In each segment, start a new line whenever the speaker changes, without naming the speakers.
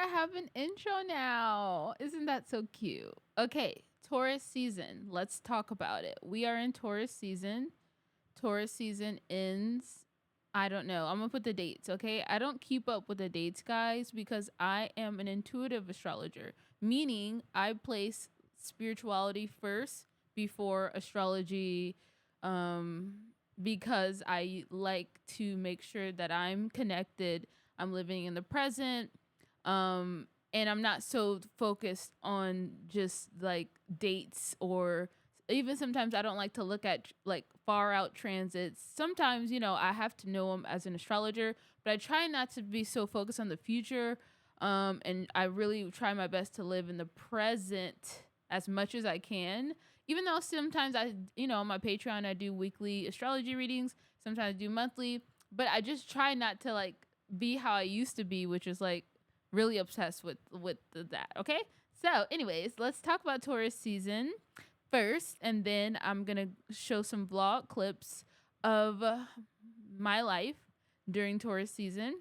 I have an intro now. Isn't that so cute? Okay, Taurus season. Let's talk about it. We are in Taurus season. Taurus season ends. I don't know. I'm going to put the dates, okay? I don't keep up with the dates, guys, because I am an intuitive astrologer, meaning I place spirituality first before astrology, because I like to make sure that I'm connected, I'm living in the present, and I'm not so focused on just like dates, or even sometimes I don't like to look at like far out transits. Sometimes, I have to know them as an astrologer, but I try not to be so focused on the future. And I really try my best to live in the present as much as I can. Even though sometimes on my Patreon, I do weekly astrology readings, sometimes I do monthly, but I just try not to like be how I used to be, which is like really obsessed with that. Okay, so anyways, let's talk about Taurus season first, and then I'm gonna show some vlog clips of my life during Taurus season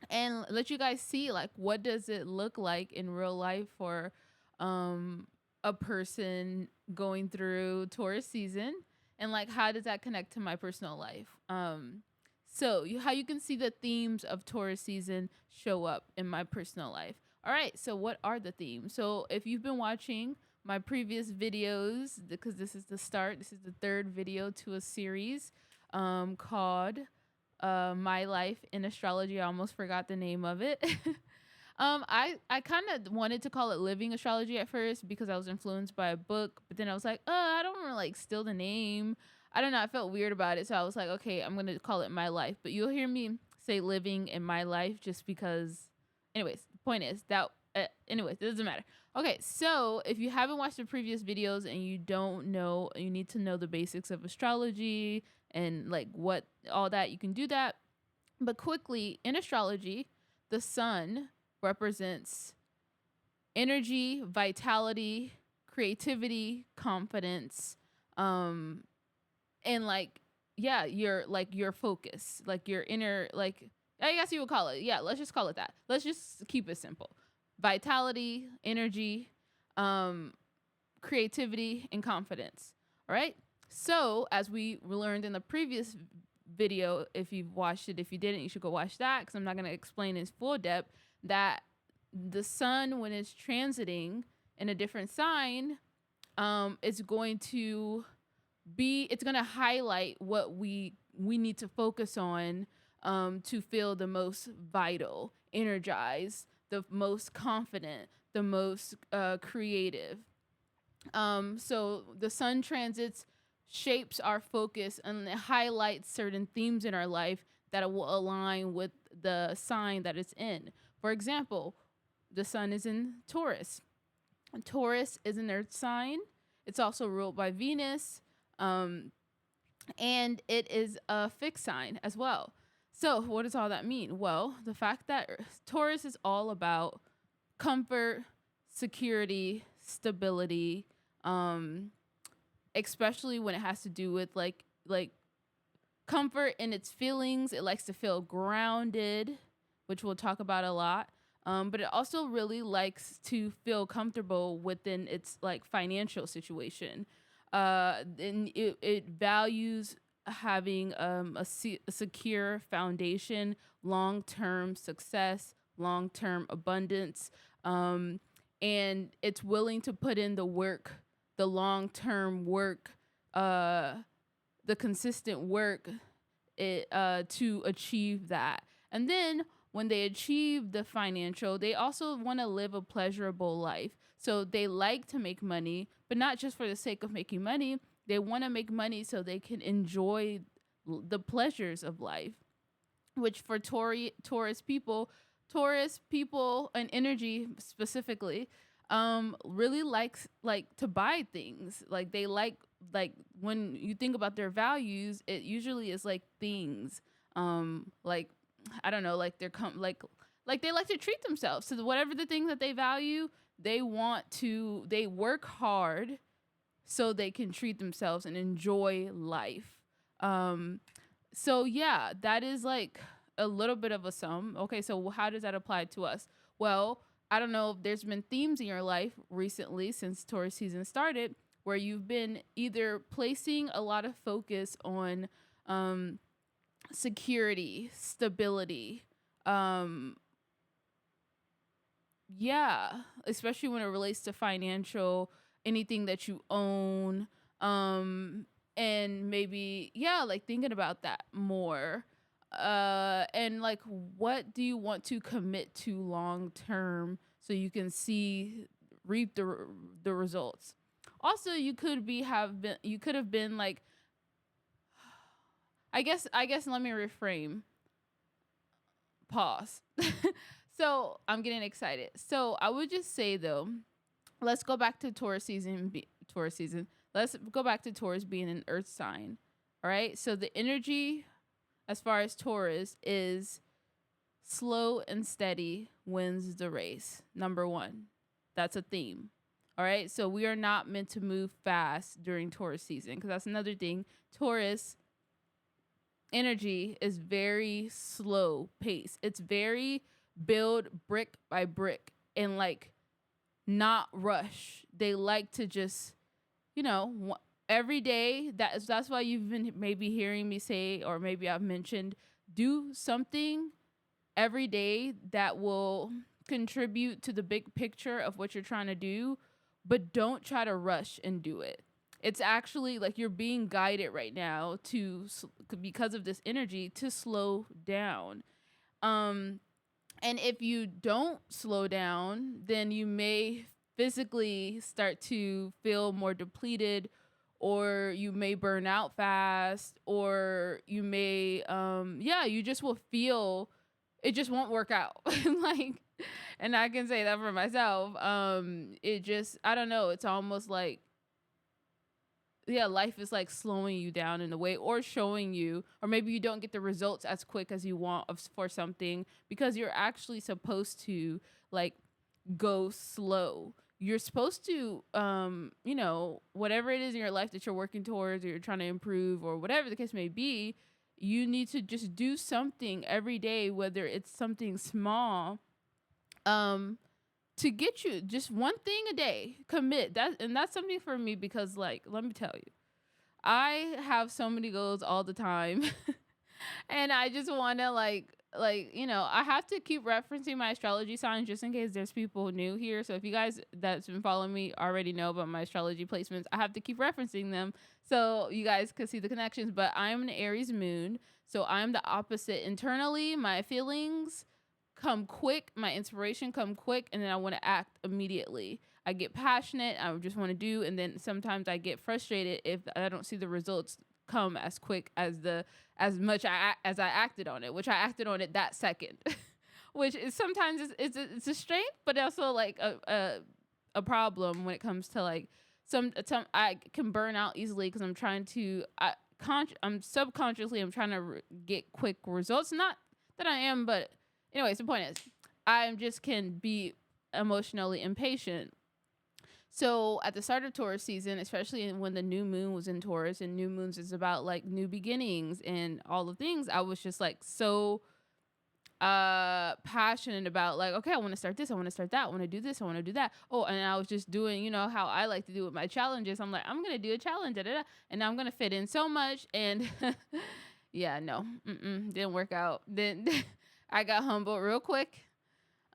and let you guys see like what does it look like in real life for a person going through Taurus season, and like how does that connect to my personal life. How you can see the themes of Taurus season show up in my personal life. All right, so what are the themes? So if you've been watching my previous videos, because this is the start, this is the third video to a series called My Life in Astrology. I almost forgot the name of it. I kind of wanted to call it Living Astrology at first because I was influenced by a book, but then I was like, I don't want to like steal the name. I don't know. I felt weird about it. So I was like, okay, I'm going to call it My Life. But you'll hear me say Living in My Life just because. Anyways, the point is that. Anyways, it doesn't matter. Okay, so if you haven't watched the previous videos and you don't know, you need to know the basics of astrology and like what all that, you can do that. But quickly, in astrology, the sun represents energy, vitality, creativity, confidence, and like your focus, like your inner, like I guess you would call it, yeah, let's just call it that. Let's just keep it simple. Vitality, energy, creativity, and confidence. All right, so as we learned in the previous video, if you've watched it, if you didn't, you should go watch that because I'm not going to explain in full depth that the sun, when it's transiting in a different sign, it's going to highlight what we need to focus on to feel the most vital, energized, the most confident, the most creative. So the sun transits shapes our focus and it highlights certain themes in our life that will align with the sign that it's in. For example, the sun is in Taurus. Taurus is an earth sign. It's also ruled by Venus. And it is a fixed sign as well. So what does all that mean? Well, the fact that Taurus is all about comfort, security, stability, especially when it has to do with like comfort in its feelings. It likes to feel grounded, which we'll talk about a lot. But it also really likes to feel comfortable within its like financial situation. And it values having a secure foundation, long-term success, long-term abundance, and it's willing to put in the work, the long-term work, the consistent work to achieve that. And then when they achieve the financial, they also want to live a pleasurable life. So they like to make money, but not just for the sake of making money. They want to make money so they can enjoy the pleasures of life, which for Taurus people and energy specifically, really likes like to buy things. Like they like when you think about their values, it usually is like things, like I don't know, like like they like to treat themselves. So whatever the thing that they value, they work hard so they can treat themselves and enjoy life. So yeah, that is like a little bit of a sum. Okay, so how does that apply to us? Well, I don't know if there's been themes in your life recently since Taurus season started where you've been either placing a lot of focus on um, security, stability, um, yeah, especially when it relates to financial, anything that you own, um, and maybe yeah, like thinking about that more. And like, what do you want to commit to long term so you can see reap the results? Also, you could have been like, I guess let me reframe. Pause. So I'm getting excited. So I would just say though, let's go back to Taurus season. Taurus season. Let's go back to Taurus being an Earth sign. All right. So the energy, as far as Taurus, is slow and steady wins the race. Number one, that's a theme. All right. So we are not meant to move fast during Taurus season because that's another thing. Taurus energy is very slow pace. It's very build brick by brick and like not rush. They like to just, you know, every day. That's why you've been maybe hearing me say, or maybe I've mentioned, do something every day that will contribute to the big picture of what you're trying to do, but don't try to rush and do it. It's actually like you're being guided right now to, because of this energy, to slow down. Um, and if you don't slow down, then you may physically start to feel more depleted, or you may burn out fast, or you may, yeah, you just will feel it just won't work out. Like, and I can say that for myself. It just, I don't know, it's almost like, yeah, life is like slowing you down in a way, or showing you, or maybe you don't get the results as quick as you want for something because you're actually supposed to like go slow. You're supposed to, you know, whatever it is in your life that you're working towards or you're trying to improve or whatever the case may be, you need to just do something every day, whether it's something small, um, to get you just one thing a day. Commit that, and that's something for me because, like, let me tell you, I have so many goals all the time, and I just want to like you know, I have to keep referencing my astrology signs just in case there's people new here. So if you guys that's been following me already know about my astrology placements, I have to keep referencing them so you guys can see the connections. But I'm an Aries moon, so I'm the opposite internally. My feelings come quick, my inspiration come quick, and then I want to act immediately. I get passionate, I just want to do, and then sometimes I get frustrated if I don't see the results come as quick as as I acted on it, which I acted on it that second. Which is sometimes it's a strength, but also like a problem when it comes to like some I can burn out easily because I'm trying to I'm subconsciously I'm trying to get quick results. Not that I am, but anyways, the point is I just can be emotionally impatient. So at the start of Taurus season, especially when the new moon was in Taurus, and new moons is about like new beginnings and all the things, I was just like so passionate about like, okay, I want to start this, I want to start that, I want to do this, I want to do that. Oh, and I was just doing, you know, how I like to do with my challenges. I'm like, I'm gonna do a challenge, da, da, da, and I'm gonna fit in so much, and yeah, no, didn't work out. Then I got humbled real quick.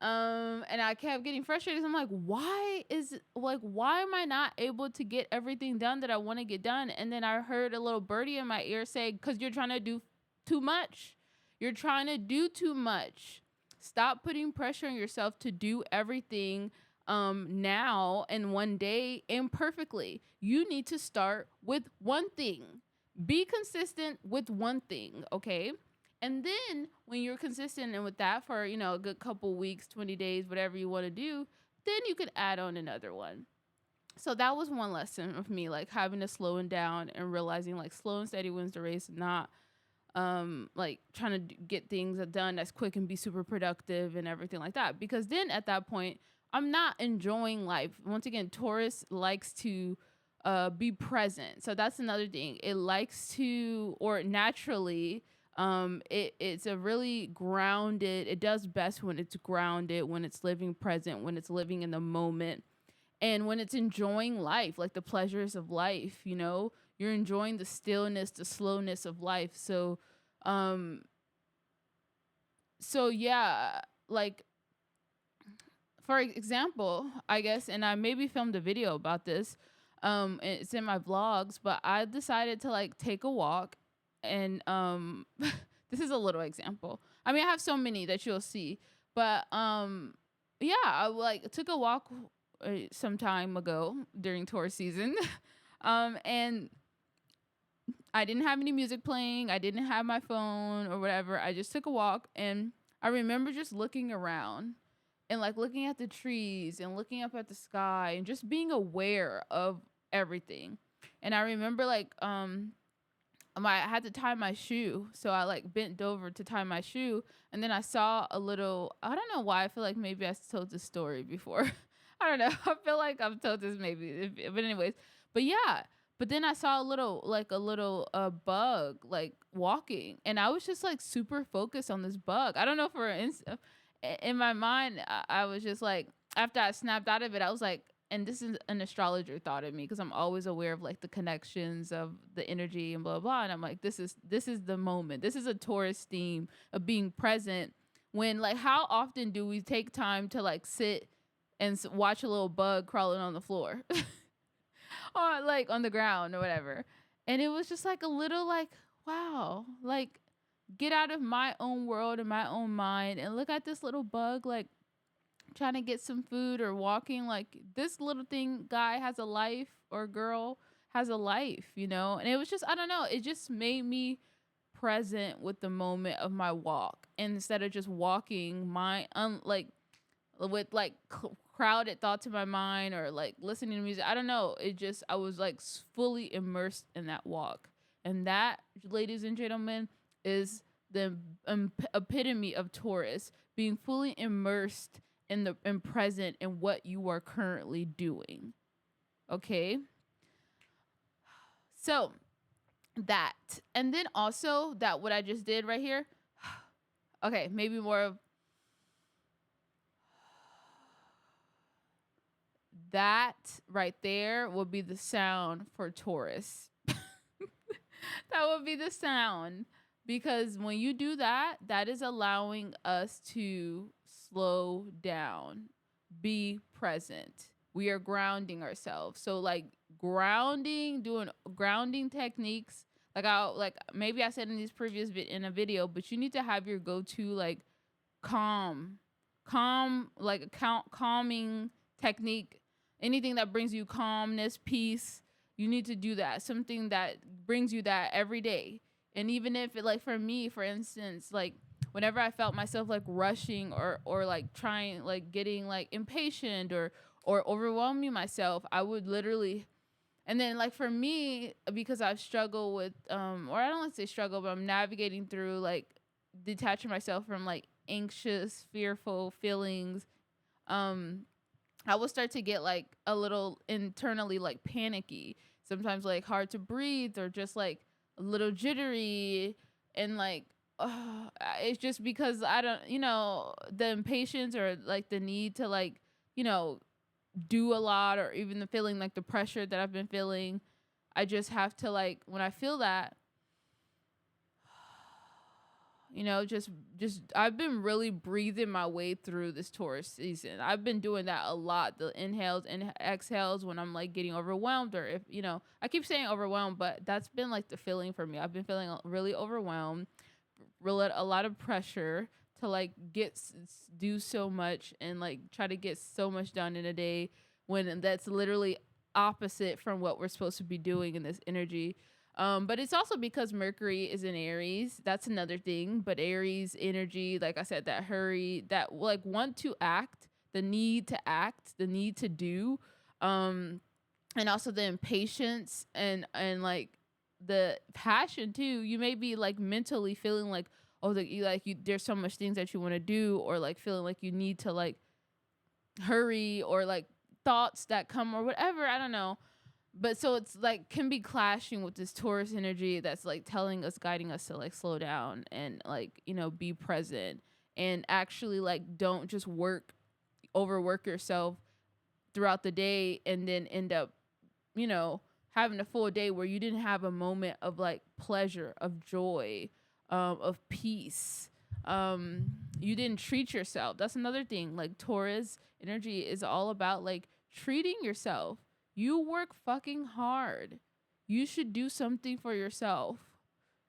And I kept getting frustrated. I'm like, why am I not able to get everything done that I want to get done? And then I heard a little birdie in my ear say, because you're trying to do too much. You're trying to do too much. Stop putting pressure on yourself to do everything now and one day imperfectly. You need to start with one thing. Be consistent with one thing, okay? And then when you're consistent and with that for, you know, a good couple weeks, 20 days, whatever you want to do, then you could add on another one. So that was one lesson of me, like having to slow it down and realizing like slow and steady wins the race, not like trying to get things done as quick and be super productive and everything like that. Because then at that point, I'm not enjoying life. Once again, Taurus likes to be present. So that's another thing. It likes to, or naturally, It's a really grounded, it does best when it's grounded, when it's living present, when it's living in the moment, and when it's enjoying life, like the pleasures of life, you know, you're enjoying the stillness, the slowness of life. Um so yeah, like for example, I guess, and I maybe filmed a video about this. It's in my vlogs, but I decided to like take a walk, and this is a little example. I mean, I have so many that you'll see, but yeah, I like took a walk some time ago during tour season, and I didn't have any music playing. I didn't have my phone or whatever. I just took a walk, and I remember just looking around and like looking at the trees and looking up at the sky and just being aware of everything. And I remember like I had to tie my shoe, so I like bent over to tie my shoe, and then I saw a little. I don't know why. I feel like maybe I told this story before. I don't know. I feel like I've told this maybe, but anyways. But yeah. But then I saw a little bug like walking, and I was just like super focused on this bug. I don't know, for in my mind, I was just like, after I snapped out of it, I was like, and this is an astrologer thought of me, because I'm always aware of like the connections of the energy and blah blah. And I'm like, this is the moment. This is a Taurus theme of being present. When like, how often do we take time to like sit and watch a little bug crawling on the floor, or like on the ground or whatever? And it was just like a little like, wow, like get out of my own world and my own mind and look at this little bug like trying to get some food or walking. Like, this little thing guy has a life, or girl has a life, you know? And it was just, I don't know, it just made me present with the moment of my walk, and instead of just walking my like with like crowded thoughts in my mind, or like listening to music. I don't know, it just, I was like fully immersed in that walk. And that, ladies and gentlemen, is the epitome of Taurus, being fully immersed in the and present in what you are currently doing. Okay? So that, and then also that what I just did right here. Okay, maybe more of that right there will be the sound for Taurus. That would be the sound, because when you do that, that is allowing us to slow down, be present. We are grounding ourselves. So like grounding, doing grounding techniques. Like I like maybe I said in these previous in a video, but you need to have your go-to like calm, like a calming technique. Anything that brings you calmness, peace, you need to do that. Something that brings you that every day. And even if it, like for me, for instance, like whenever I felt myself like rushing, or like trying, like getting like impatient, or overwhelming myself, I would literally, and then like for me, because I've struggled with or I don't want to say struggle, but I'm navigating through like detaching myself from like anxious, fearful feelings. I will start to get like a little internally like panicky, sometimes like hard to breathe, or just like a little jittery, and like it's just because I don't, you know, the impatience, or like the need to like, you know, do a lot, or even the feeling like the pressure that I've been feeling. I just have to like, when I feel that, you know, just I've been really breathing my way through this Taurus season. I've been doing that a lot, the inhales and exhales, when I'm like getting overwhelmed, or if, you know, I keep saying overwhelmed, but that's been like the feeling for me. I've been feeling really overwhelmed, really a lot of pressure to like do so much, and like try to get so much done in a day, when that's literally opposite from what we're supposed to be doing in this energy. But it's also because Mercury is in Aries. That's another thing. But Aries energy, like I said, that hurry, that like want to act, the need to act, the need to do, and also the impatience, and like the passion too. You may be like mentally feeling like, oh, there's so much things that you want to do, or like feeling like you need to like hurry, or like thoughts that come, or whatever. I don't know. But so it's like can be clashing with this Taurus energy that's like telling us, guiding us to like slow down and like, be present and actually like don't just overwork yourself throughout the day and then end up, you know, having a full day where you didn't have a moment of like pleasure, of joy, of peace. You didn't treat yourself. That's another thing. Like Taurus energy is all about like treating yourself. You work fucking hard. You should do something for yourself.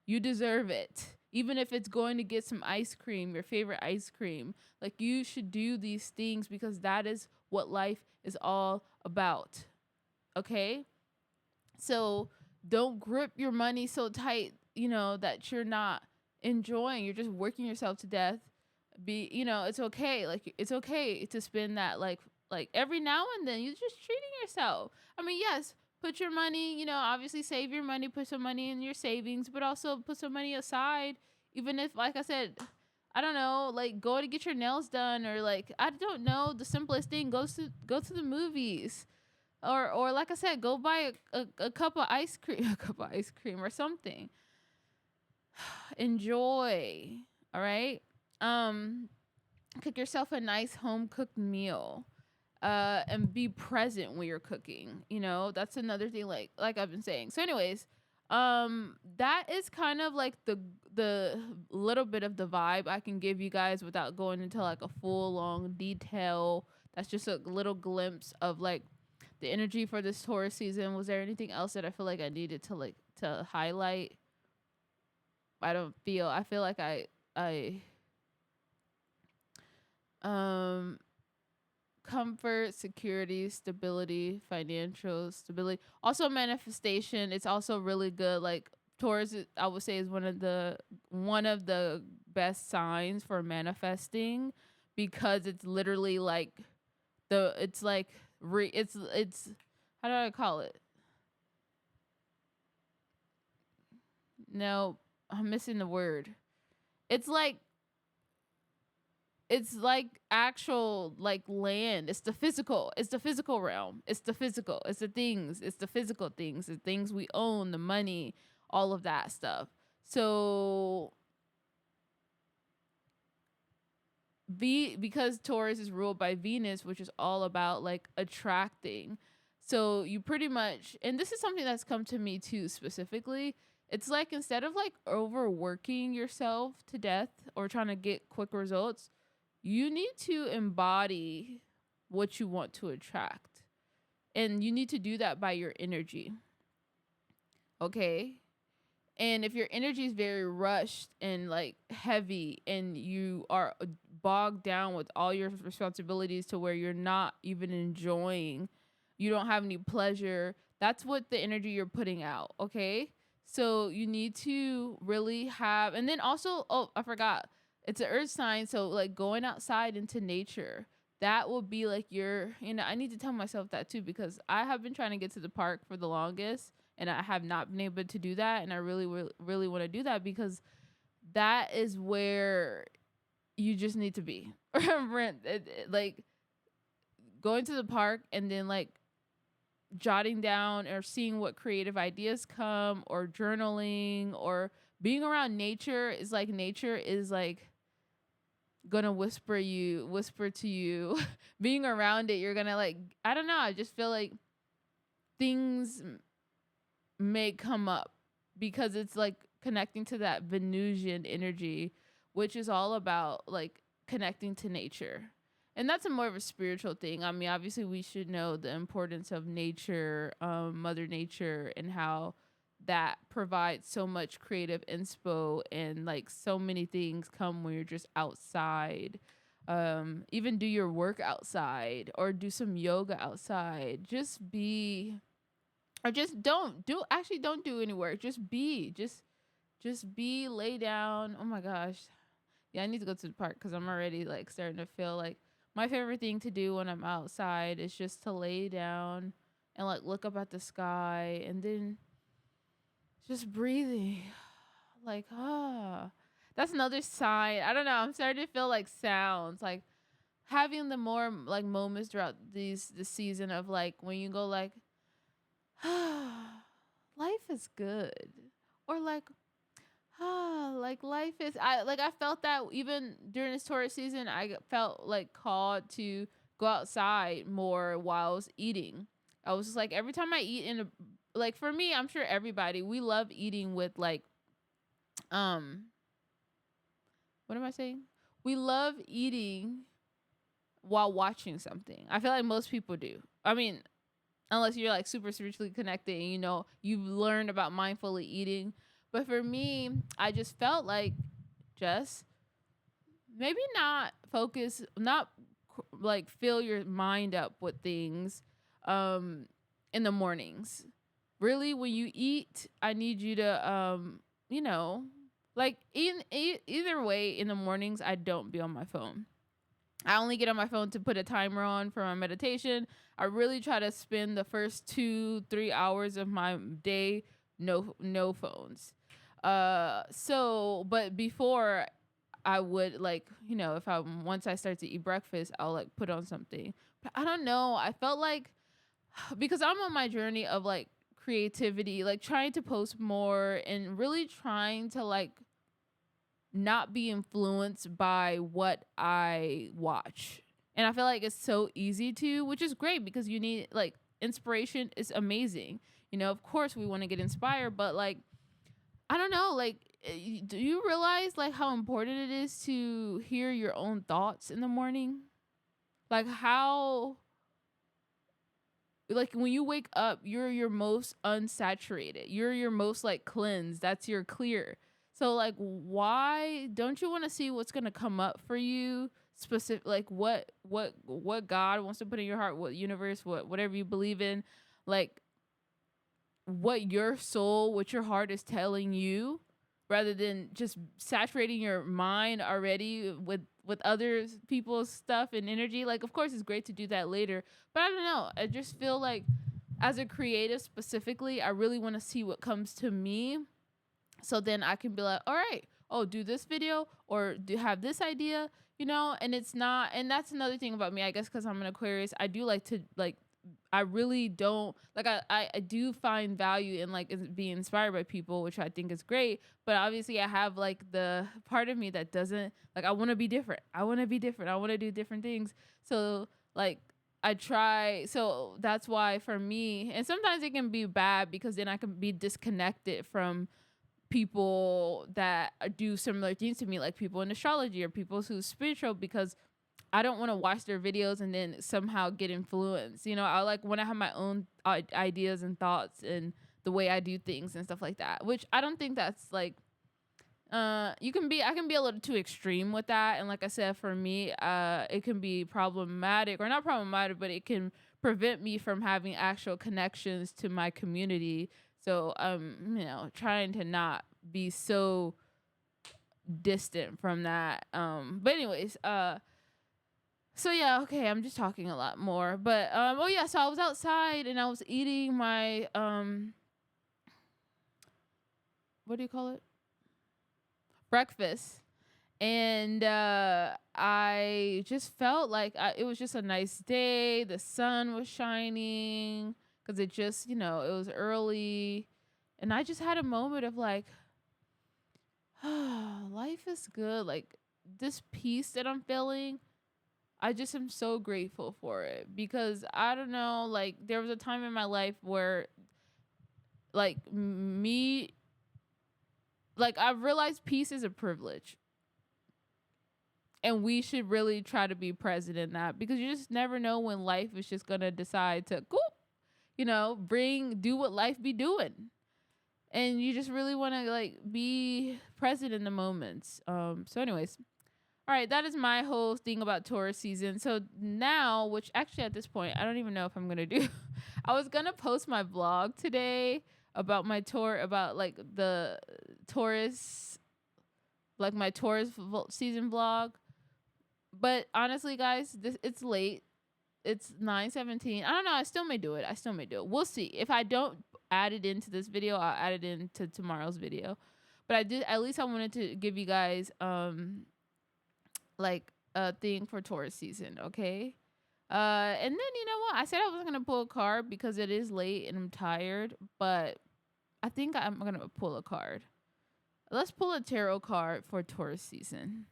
You deserve it. Even if it's going to get some ice cream, your favorite ice cream. Like you should do these things because that is what life is all about. Okay? So don't grip your money so tight, that you're not enjoying. You're just working yourself to death. It's okay. Like it's okay to spend that like every now and then. You're just treating yourself. I mean, yes, put your money, obviously save your money, put some money in your savings, but also put some money aside. Even if, like I said, I don't know, like go to get your nails done, or like I don't know, the simplest thing, go to the movies, or like I said, go buy a cup of ice cream, a cup of ice cream or something. Enjoy. All right. Um, Cook yourself a nice home cooked meal. And be present when you're cooking. That's another thing. Like I've been saying. So, anyways, that is kind of like the little bit of the vibe I can give you guys without going into like a full long detail. That's just a little glimpse of like the energy for this Taurus season. Was there anything else that I feel like I needed to highlight? I feel like I um comfort, security, stability, financial stability. Also manifestation. It's also really good. Like Taurus, I would say, is one of the best signs for manifesting, because it's literally like it's like it's how do I call it? No, I'm missing the word. It's like actual like land. It's the physical realm. It's the things. It's the physical things. The things we own, the money, all of that stuff. So because Taurus is ruled by Venus, which is all about like attracting. So you pretty much, and this is something that's come to me too specifically. It's like instead of like overworking yourself to death or trying to get quick results, you need to embody what you want to attract. And you need to do that by your energy. Okay? And if your energy is very rushed and like heavy and you are bogged down with all your responsibilities to where you're not even enjoying, you don't have any pleasure, that's what the energy you're putting out. Okay? So you need to really have, and then also, oh, I forgot, it's an earth sign. So like going outside into nature, that will be like I need to tell myself that too, because I have been trying to get to the park for the longest and I have not been able to do that. And I really, really, really want to do that, because that is where you just need to be. Like going to the park and then like jotting down or seeing what creative ideas come, or journaling, or being around nature is like gonna whisper to you. Being around it, you're gonna like, I don't know, I just feel like things may come up, because it's like connecting to that Venusian energy, which is all about like connecting to nature. And that's a more of a spiritual thing. I mean, obviously we should know the importance of nature, Mother Nature, and how that provides so much creative inspo, and like so many things come when you're just outside. Even do your work outside or do some yoga outside. Just be, or just don't do any work. Just be, lay down. Oh my gosh. Yeah, I need to go to the park because I'm already like starting to feel like my favorite thing to do when I'm outside is just to lay down and like look up at the sky, and then just breathing. Like, that's another sign. I don't know. I'm starting to feel like sounds, like having the more like moments throughout the season of like when you go like life is good. Or like, like life is I felt that even during this tourist season, felt like called to go outside more while I was eating. I was just like every time I eat in a like for me, I'm sure everybody, we love eating with like um what am I saying? We love eating while watching something. I feel like most people do. I mean, unless you're like super spiritually connected and you've learned about mindfully eating. But for me, I just felt like just maybe not focus, not like fill your mind up with things um in the mornings. Really, when you eat, I need you to you know, like either way in the mornings I don't be on my phone. I only get on my phone to put a timer on for my meditation. I really try to spend the first 2-3 hours of my day no phones. So but before I would like, if I once I start to eat breakfast, I'll like put on something. But I don't know. I felt like because I'm on my journey of like creativity, like trying to post more and really trying to like not be influenced by what I watch. And I feel like it's so easy to, which is great because you need like inspiration is amazing. Of course we want to get inspired, but like I don't know, like do you realize like how important it is to hear your own thoughts in the morning? Like how like when you wake up, you're your most unsaturated. You're your most like cleansed. That's your clear. So like why don't you want to see what's going to come up for you specific like what God wants to put in your heart, what universe, whatever you believe in, like what your soul, what your heart is telling you rather than just saturating your mind already with other people's stuff and energy. Like of course it's great to do that later, but I don't know, I just feel like as a creative specifically, I really want to see what comes to me so then I can be like, all right, oh, do this video or do have this idea, and it's not. And that's another thing about me, I guess, because I'm an Aquarius. I do like to like I really don't like I do find value in like being inspired by people, which I think is great. But obviously I have like the part of me that doesn't like I want to be different. I want to be different. I want to do different things. So like I try. So that's why for me, and sometimes it can be bad because then I can be disconnected from people that do similar things to me, like people in astrology or people who's spiritual, because I don't want to watch their videos and then somehow get influenced. I like want to have my own ideas and thoughts and the way I do things and stuff like that, which I don't think that's like I can be a little too extreme with that. And like I said, for me, it can be problematic, or not problematic, but it can prevent me from having actual connections to my community. So trying to not be so distant from that. But anyways, so yeah, okay, I'm just talking a lot more. But oh yeah, so I was outside and I was eating my what do you call it? Breakfast. And I just felt like it was just a nice day. The sun was shining because it just, it was early. And I just had a moment of like, life is good. Like this peace that I'm feeling, I just am so grateful for it because I don't know, like there was a time in my life where like I've realized peace is a privilege. And we should really try to be present in that because you just never know when life is just going to decide to, do what life be doing. And you just really want to like be present in the moments. So anyways, all right, that is my whole thing about Taurus season. So now, which actually at this point, I don't even know if I'm going to do, I was going to post my vlog today about my tour, about like the Taurus, like my Taurus season vlog. But honestly, guys, it's late. It's 9:17. I don't know. I still may do it. We'll see. If I don't add it into this video, I'll add it into tomorrow's video. But I did. At least I wanted to give you guys like a thing for Taurus season. Okay. And then you know what? I said I wasn't gonna pull a card because it is late and I'm tired, but I think I'm gonna pull a card. Let's pull a tarot card for Taurus season.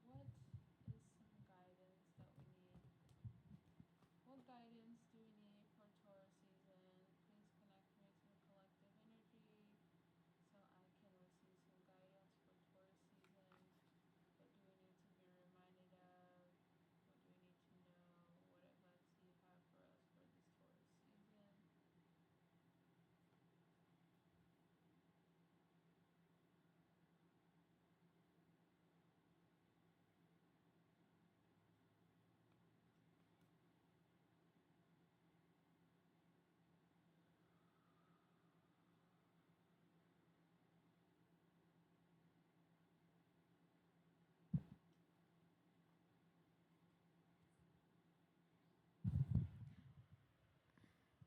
What is some guidance that we need? What guidance do we need for Taurus season? Please connect me to the collective energy so I can receive some guidance for Taurus season. What do we need to be reminded of? What do we need to know? What advice do you have for us for this Taurus season?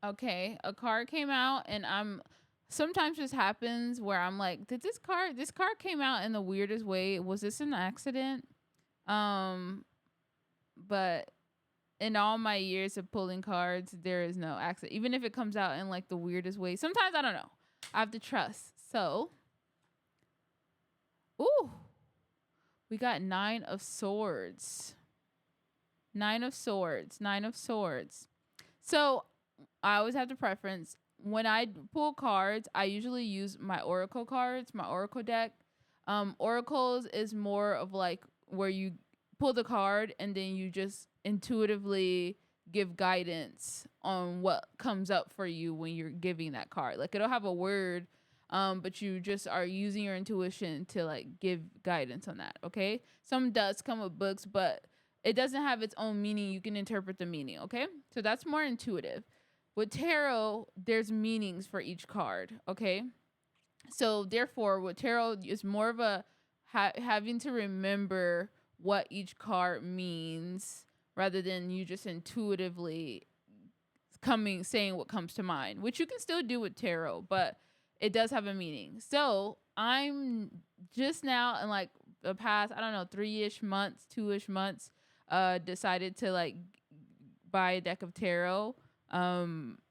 Okay, a card came out and I'm sometimes this happens where I'm like, did this card came out in the weirdest way. Was this an accident? Um but in all my years of pulling cards, there is no accident. Even if it comes out in like the weirdest way. Sometimes I don't know. I have to trust. So, ooh, we got 9 of swords. 9 of swords. 9 of swords. So, I always have to preference when I pull cards, I usually use my oracle cards, my oracle deck. Oracles is more of like where you pull the card and then you just intuitively give guidance on what comes up for you when you're giving that card. Like it'll have a word, but you just are using your intuition to like give guidance on that. Okay. Some does come with books, but it doesn't have its own meaning. You can interpret the meaning. Okay. So that's more intuitive. With tarot, there's meanings for each card. Okay. So therefore, with tarot, is more of a having to remember what each card means rather than you just intuitively coming saying what comes to mind, which you can still do with tarot, but it does have a meaning. So I'm just now in like the past, I don't know, 3-ish months, 2-ish months, decided to like buy a deck of tarot.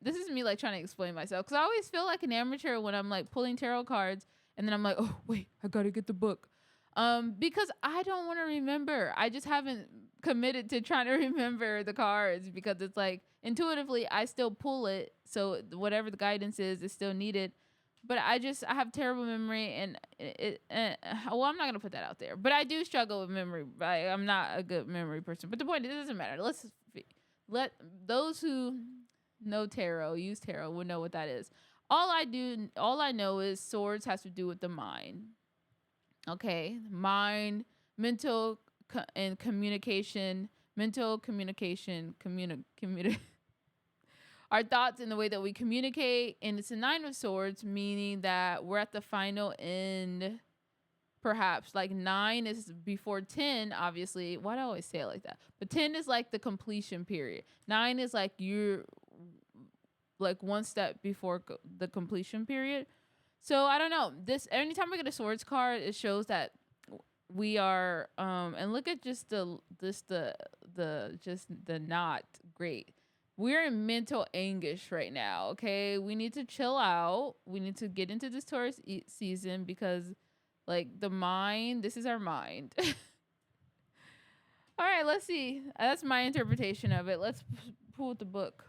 This is me like trying to explain myself because I always feel like an amateur when I'm like pulling tarot cards and then I'm like, oh wait, I gotta get the book. Because I don't want to remember. I just haven't committed to trying to remember the cards because it's like intuitively I still pull it, so whatever the guidance is still needed. But I have terrible memory and well, I'm not gonna put that out there. But I do struggle with memory. I'm not a good memory person. But the point is, it doesn't matter. Let those who know tarot, use tarot, will know what that is. All I know is swords has to do with the mind. Okay, mind, mental and communication, mental communication, our thoughts and the way that we communicate. And it's a 9 of swords, meaning that we're at the final end. Perhaps like 9 is before 10, obviously. Why do I always say it like that? But 10 is like the completion period. 9 is like you're like one step before the completion period. So I don't know. This anytime I get a swords card, it shows that we are and look at just the just the not great. We're in mental anguish right now, okay? We need to chill out. We need to get into this Taurus season because like the mind, this is our mind. All right, let's see. That's my interpretation of it. Let's pull the book.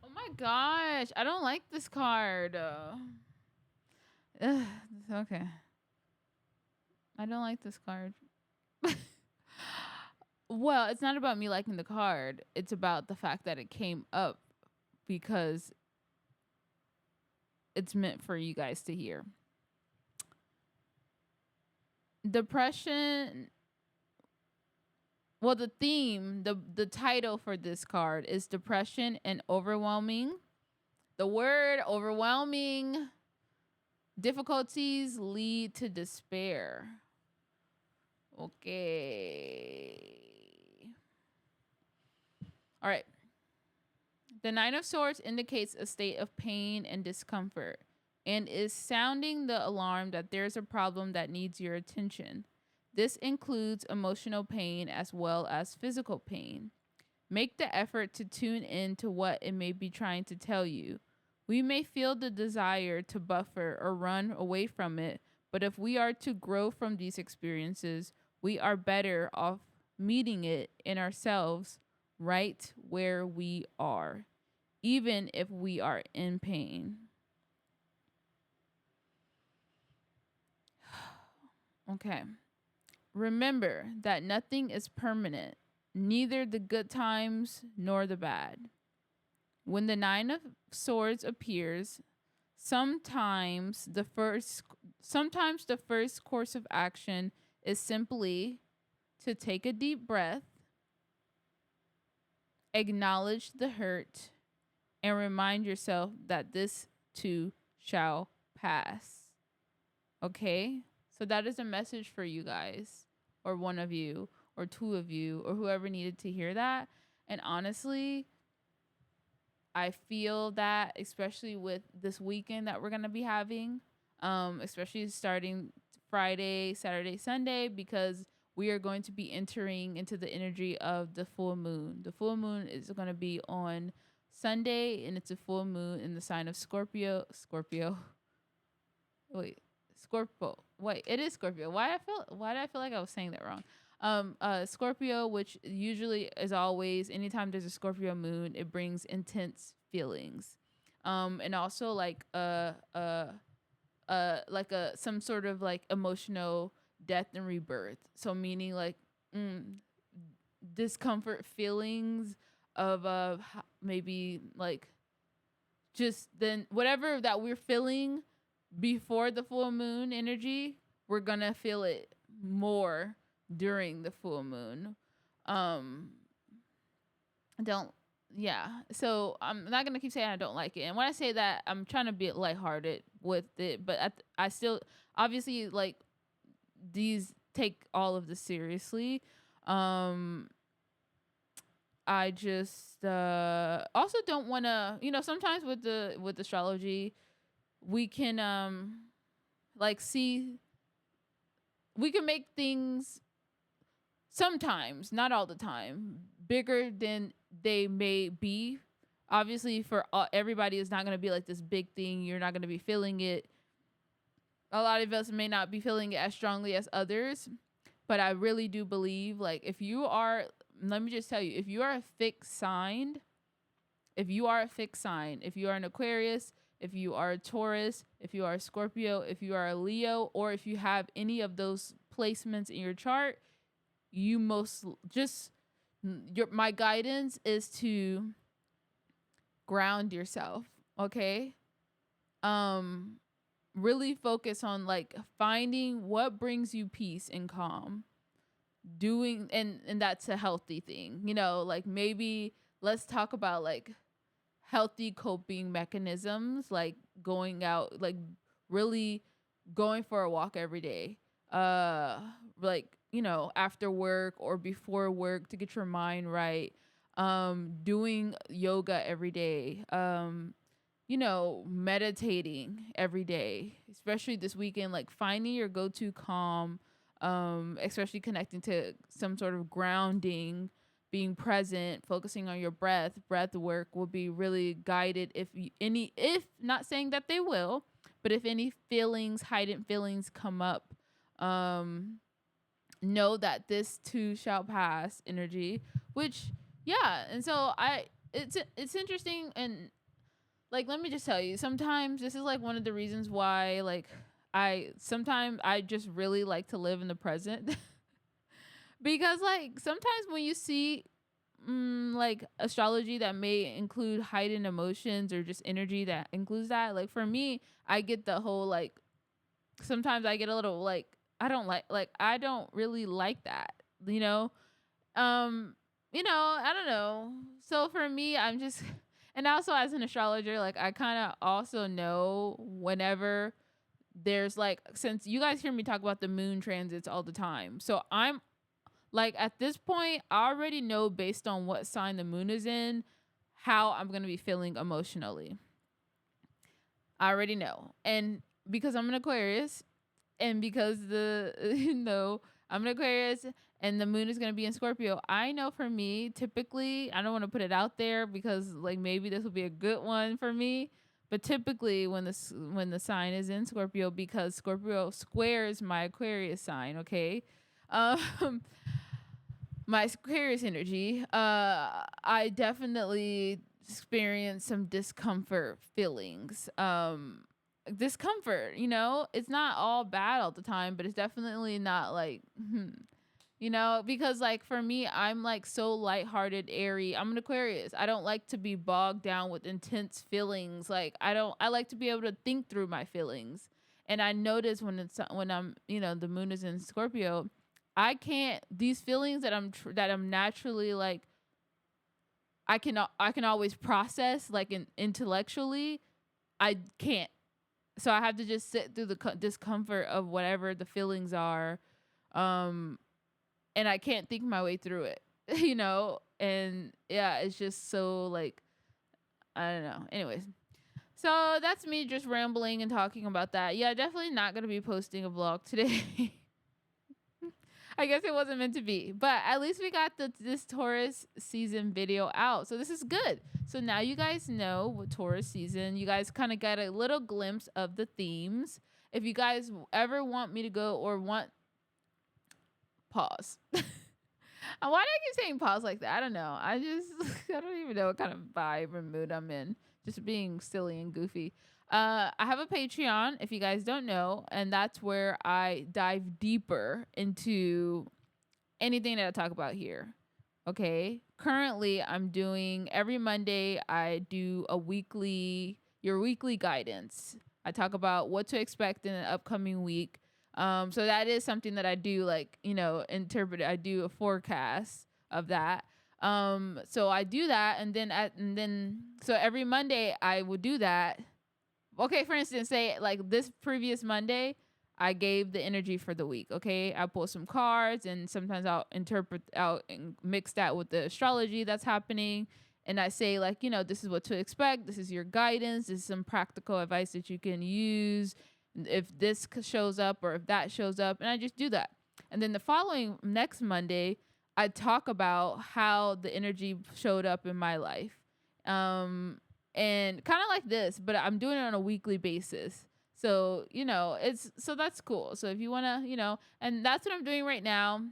Oh my gosh, I don't like this card. Ugh, okay. I don't like this card. Well, it's not about me liking the card. It's about the fact that it came up because it's meant for you guys to hear. Depression. Well, the theme, the title for this card is depression and overwhelming. The word overwhelming difficulties lead to despair. Okay. All right. The Nine of Swords indicates a state of pain and discomfort and is sounding the alarm that there's a problem that needs your attention. This includes emotional pain as well as physical pain. Make the effort to tune in to what it may be trying to tell you. We may feel the desire to buffer or run away from it, but if we are to grow from these experiences, we are better off meeting it in ourselves right where we are, even if we are in pain. Okay. Remember that nothing is permanent, neither the good times nor the bad. When the Nine of Swords appears, sometimes the first course of action is simply to take a deep breath, acknowledge the hurt, and remind yourself that this too shall pass. Okay? So that is a message for you guys, or one of you, or two of you, or whoever needed to hear that. And honestly, I feel that, especially with this weekend that we're going to be having, especially starting Friday, Saturday, Sunday, because we are going to be entering into the energy of the full moon. The full moon is going to be on Sunday, and it's a full moon in the sign of Scorpio. Wait, Scorpio. Wait, it is Scorpio. Why did I feel like I was saying that wrong? Scorpio, which usually is always anytime there's a Scorpio moon, it brings intense feelings. And also like some sort of like emotional death and rebirth. So meaning like discomfort feelings of maybe like just then whatever that we're feeling before the full moon energy, we're gonna feel it more during the full moon. Don't Yeah. So I'm not gonna keep saying I don't like it. And when I say that, I'm trying to be lighthearted with it, but I still obviously like these take all of this seriously. I just also don't want to, sometimes with astrology, we can like see we can make things sometimes, not all the time, bigger than they may be. Obviously, for everybody, it's not going to be like this big thing. You're not going to be feeling it. A lot of us may not be feeling it as strongly as others, but I really do believe, like, if you are, let me just tell you, if you are a fixed sign, if you are an Aquarius, if you are a Taurus, if you are a Scorpio, if you are a Leo, or if you have any of those placements in your chart, you my guidance is to ground yourself, okay? Really focus on like finding what brings you peace and calm. Doing and that's a healthy thing. Like maybe let's talk about like healthy coping mechanisms, like going out, like really going for a walk every day. Like, after work or before work to get your mind right. Doing yoga every day. Meditating every day, especially this weekend, like finding your go-to calm, especially connecting to some sort of grounding, being present, focusing on your breath work will be really guided. If not saying that they will, but if any heightened feelings come up, know that this too shall pass energy, which, yeah. And so it's interesting. And like, let me just tell you, sometimes this is like one of the reasons why, like, sometimes I just really like to live in the present Because like sometimes when you see like astrology that may include heightened emotions or just energy that includes that, like for me, I get the whole like sometimes I get a little like I don't really like that, you know? Um, I don't know. So for me, I'm just and also as an astrologer, like I kind of also know whenever there's like since you guys hear me talk about the moon transits all the time. So I'm like at this point, I already know based on what sign the moon is in how I'm going to be feeling emotionally. I already know. And because I'm an Aquarius and because the I'm an Aquarius and the moon is going to be in Scorpio, I know for me, typically, I don't want to put it out there because like maybe this will be a good one for me, but typically when the sign is in Scorpio, because Scorpio squares my Aquarius sign, okay? Um my Aquarius energy, I definitely experience some discomfort feelings. Discomfort, it's not all bad all the time, but it's definitely not like, because like for me, I'm like so lighthearted, airy. I'm an Aquarius. I don't like to be bogged down with intense feelings. Like I like to be able to think through my feelings. And I notice when I'm, the moon is in Scorpio, I can't these feelings that I'm naturally like I can always process like intellectually. I can't. So I have to just sit through the discomfort of whatever the feelings are. Um and I can't think my way through it, And yeah, it's just so like I don't know. Anyways, so that's me just rambling and talking about that. Yeah, definitely not gonna be posting a vlog today. I guess it wasn't meant to be, but at least we got this Taurus season video out, so this is good. So now you guys know what Taurus season. You guys kind of got a little glimpse of the themes. If you guys ever want me to go or want pause. Why do I keep saying pause like that? I don't know. I don't even know what kind of vibe or mood I'm in. Just being silly and goofy. I have a Patreon, if you guys don't know, and that's where I dive deeper into anything that I talk about here. Okay. Currently, I'm doing every Monday, I do your weekly guidance. I talk about what to expect in an upcoming week. So that is something that I do, like, interpret. I do a forecast of that. So I do that, so every Monday I would do that. Okay, for instance, say like this previous Monday, I gave the energy for the week. Okay, I pull some cards, and sometimes I'll interpret out and mix that with the astrology that's happening. And I say like, this is what to expect. This is your guidance. This is some practical advice that you can use if this shows up or if that shows up. And I just do that. And then the following next Monday, I talk about how the energy showed up in my life. And kind of like this, but I'm doing it on a weekly basis. So, so that's cool. So if you want to, and that's what I'm doing right now.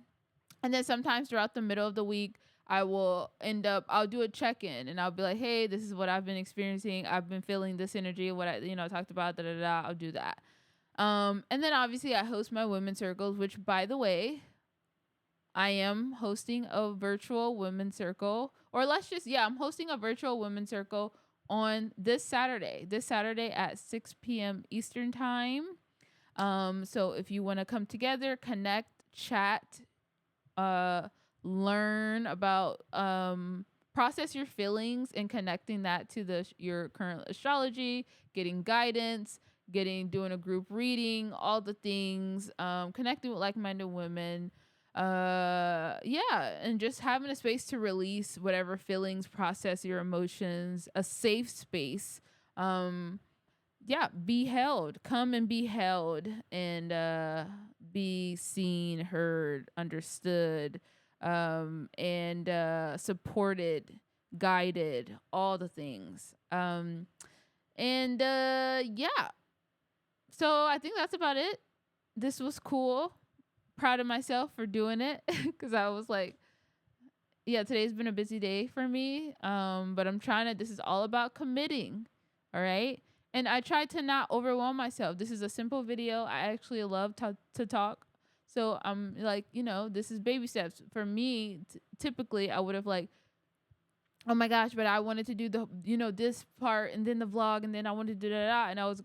And then sometimes throughout the middle of the week, I'll do a check-in and I'll be like, hey, this is what I've been experiencing. I've been feeling this energy, what I, talked about, da, da, da. I'll do that. And then obviously I host my women's circles, which by the way, I am hosting a virtual women's circle, or I'm hosting a virtual women's circle on this Saturday at 6 p.m. Eastern time. So if you want to come together, connect, chat, learn about, process your feelings and connecting that to your current astrology, getting guidance, doing a group reading, all the things, connecting with like-minded women, and just having a space to release whatever feelings, process your emotions, a safe space. Be held, come and be held, and be seen, heard, understood, and supported, guided, all the things. And so I think that's about it. This was cool. Proud of myself for doing it because I was like, yeah, today's been a busy day for me. But this is all about committing. All right. And I tried to not overwhelm myself. This is a simple video. I actually love to talk. So I'm like, this is baby steps for me. Typically, I would have like, oh my gosh, but I wanted to do the, this part and then the vlog and then I wanted to do that. And I was,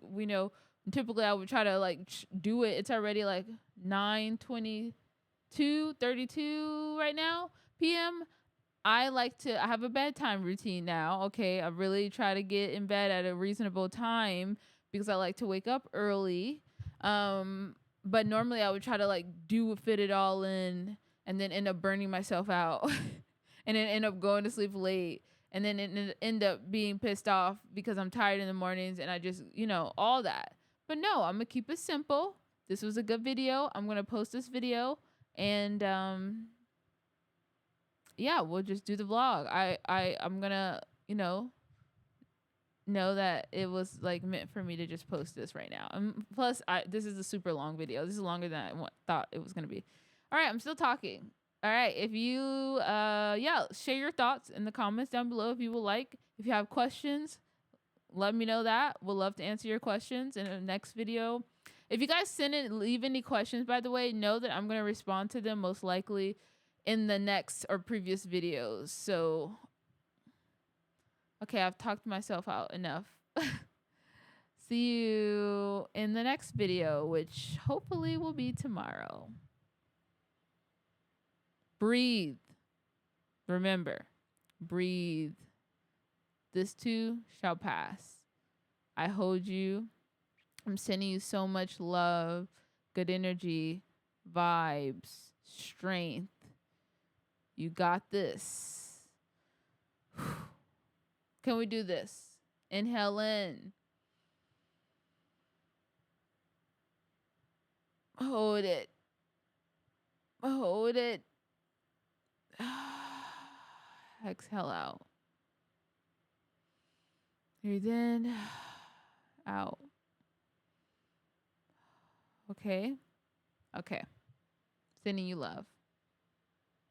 typically I would try to like do it. It's already like 9:22, 32 right now, PM. I have a bedtime routine now. Okay. I really try to get in bed at a reasonable time because I like to wake up early. But normally I would try to like fit it all in and then end up burning myself out and then end up going to sleep late and then end up being pissed off because I'm tired in the mornings and I just, all that. But no, I'm gonna keep it simple. This was a good video. I'm gonna post this video and yeah, we'll just do the vlog. I'm gonna, know that it was like meant for me to just post this right now. Plus, this is a super long video. This is longer than I thought it was gonna be. All right, I'm still talking. All right, if you share your thoughts in the comments down below if you would like. If you have questions, let me know that. We'll love to answer your questions in the next video. If you guys leave any questions, by the way, know that I'm gonna respond to them most likely in the next or previous videos. So, okay, I've talked myself out enough. See you in the next video, which hopefully will be tomorrow. Breathe. Remember, breathe. This too shall pass. I hold you. I'm sending you so much love, good energy, vibes, strength. You got this. Can we do this? Inhale in. Hold it. Hold it. Exhale out. Breathe in. Out. Okay. Okay. Sending you love.